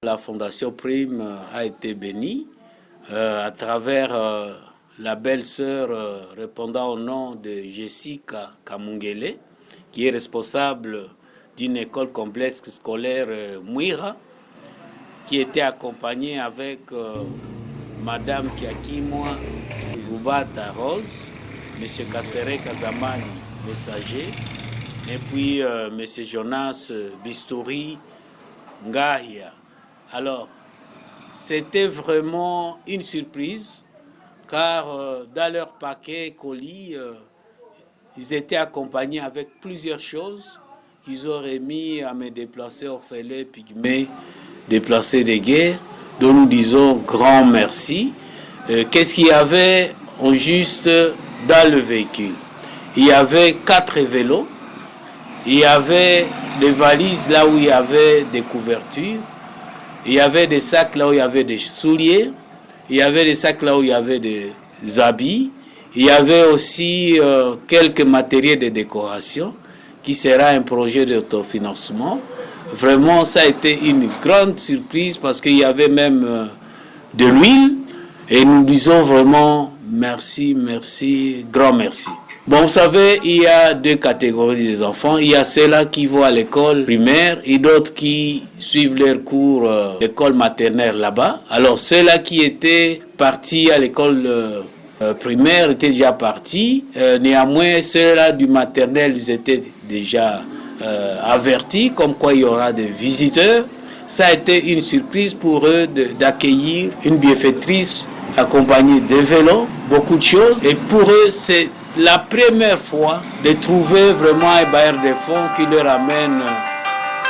La Fondation Prime a été bénie à travers la belle-sœur répondant au nom de Jessica Kamungele, qui est responsable d'une école complexe scolaire Mouira, qui était accompagnée avec Madame Kiakimwa Rubata Rose, M. Kassere Kazamani, messager, et puis M. Jonas Bistouri Ngahia. Alors, c'était vraiment une surprise, car dans leur paquet colis, ils étaient accompagnés avec plusieurs choses qu'ils auraient mis à me déplacer orphelins, pygmées, déplacés de guerre, dont nous disons grand merci. Qu'est-ce qu'il y avait au juste dans le véhicule? Il y avait 4 vélos, il y avait des valises là où il y avait des couvertures, il y avait des sacs là où il y avait des souliers, il y avait des sacs là où il y avait des habits, il y avait aussi quelques matériels de décoration qui sera un projet d'autofinancement. Vraiment, ça a été une grande surprise parce qu'il y avait même de l'huile et nous disons vraiment merci, merci, grand merci. Bon, vous savez, il y a 2 catégories des enfants. Il y a ceux-là qui vont à l'école primaire et d'autres qui suivent leurs cours l'école maternelle là-bas. Alors, ceux-là qui étaient partis à l'école primaire étaient déjà partis. Néanmoins, ceux-là du maternel, ils étaient déjà avertis comme quoi il y aura des visiteurs. Ça a été une surprise pour eux d'accueillir une bienfaitrice accompagnée de vélos, beaucoup de choses. Et pour eux, c'est la première fois de trouver vraiment un bailleur de fonds qui leur amène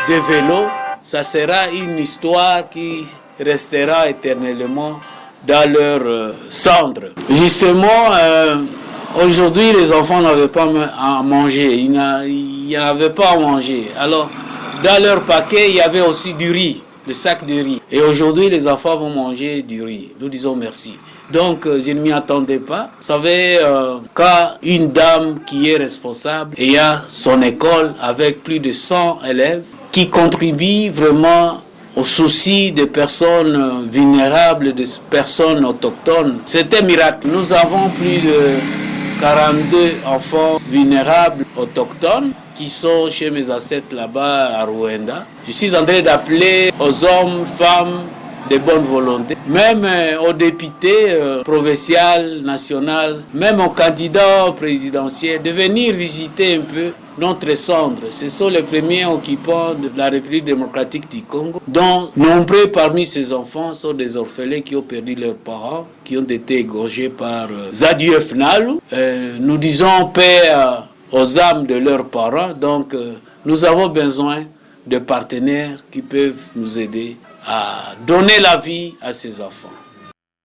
des vélos. Ça sera une histoire qui restera éternellement dans leur cendre. Justement, aujourd'hui, les enfants n'avaient pas à manger. Ils n'avaient pas à manger. Alors, dans leur paquet, il y avait aussi du riz, le sac de riz. Et aujourd'hui, les enfants vont manger du riz. Nous disons merci. Donc, je ne m'y attendais pas. Vous savez, quand une dame qui est responsable et a son école avec plus de 100 élèves qui contribuent vraiment au souci des personnes vulnérables, des personnes autochtones, c'est un miracle. Nous avons plus de 42 enfants vulnérables autochtones qui sont chez mes ancêtres là-bas à Rwanda. Je suis en train d'appeler aux hommes, femmes de bonne volonté, même aux députés provinciaux, nationaux, même aux candidats présidentiels, de venir visiter un peu notre cendre. Ce sont les premiers occupants de la République démocratique du Congo, dont nombreux parmi ces enfants sont des orphelins qui ont perdu leurs parents, qui ont été égorgés par Zadieu Fnalu. Nous disons paix aux âmes de leurs parents, donc nous avons besoin de partenaires qui peuvent nous aider à donner la vie à ces enfants.